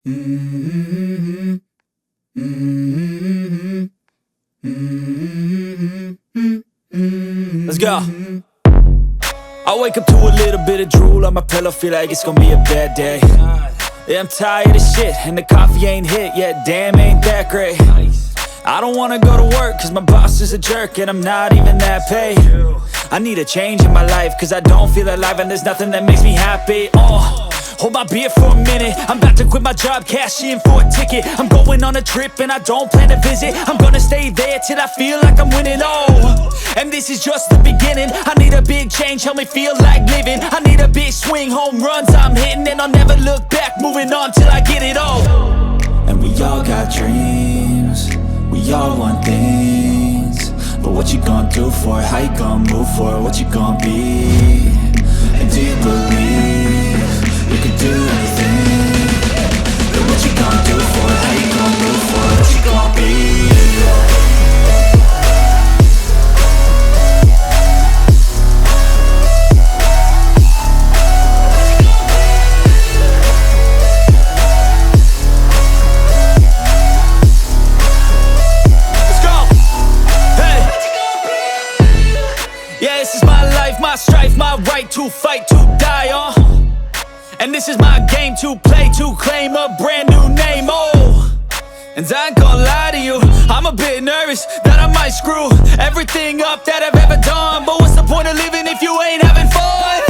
Mm-hmm. Mm-hmm. Mm-hmm. Let's go. I wake up to a little bit of drool on my pillow, feel like it's gonna be a bad day. Yeah, I'm tired of shit, and the coffee ain't hit yet, damn, ain't that great. I don't wanna go to work, cause my boss is a jerk, and I'm not even that paid. I need a change in my life, cause I don't feel alive, and there's nothing that makes me happy. Hold my beer for a minute, I'm about to quit my job, cash in for a ticket. I'm going on a trip and I don't plan to visit. I'm gonna stay there till I feel like I'm winning, and this is just the beginning. I need a big change, help me feel like living. I need a big swing, home runs I'm hitting, and I'll never look back, moving on till I get it all. And we all got dreams, we all want things, but what you gonna do for it? How you gonna move for it? What you gonna be? And do you believe you can do anything? But what you gonna do for it? How you gonna move for it? What you gonna be? Let's go! Hey! Yeah, this is my life, my strife, my right to fight, to die, and this is my game to play, to claim a brand new name, and I ain't gonna lie to you, I'm a bit nervous that I might screw everything up that I've ever done. But what's the point of living if you ain't having fun?